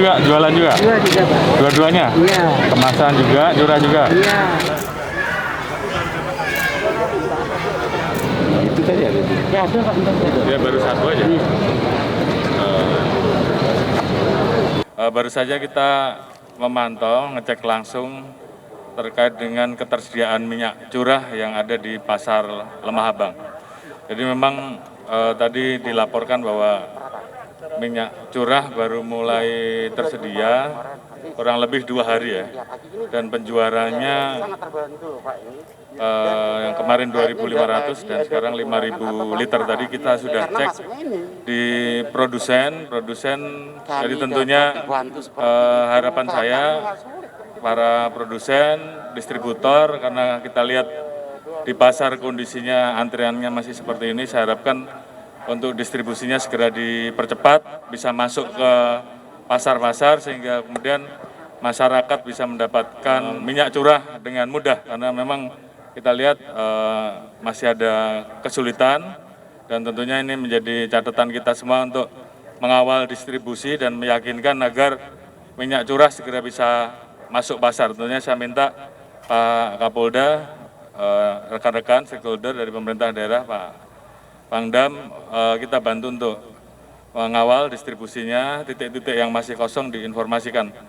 juga jualan juga? Jual juga, Pak. Dua-duanya? Iya. Kemasan juga, curah juga? Iya. Itu tadi ada itu? Ya, ada, Pak. Dia baru satu aja? Iya. Baru saja kita memantau, ngecek langsung terkait dengan ketersediaan minyak curah yang ada di Pasar Lemah Abang. Jadi memang tadi dilaporkan bahwa minyak curah baru mulai tersedia kurang lebih 2 hari ya, dan penjualannya yang kemarin 2.500 dan sekarang 5.000 liter. Tadi kita sudah cek di produsen. Jadi tentunya harapan saya para produsen, distributor, karena kita lihat di pasar kondisinya antriannya masih seperti ini, saya harapkan untuk distribusinya segera dipercepat, bisa masuk ke pasar-pasar sehingga kemudian masyarakat bisa mendapatkan minyak curah dengan mudah, karena memang kita lihat masih ada kesulitan, dan tentunya ini menjadi catatan kita semua untuk mengawal distribusi dan meyakinkan agar minyak curah segera bisa masuk pasar. Tentunya saya minta Pak Kapolda, rekan-rekan stakeholder dari pemerintah daerah, Pak Pangdam, kita bantu untuk mengawal distribusinya, titik-titik yang masih kosong diinformasikan.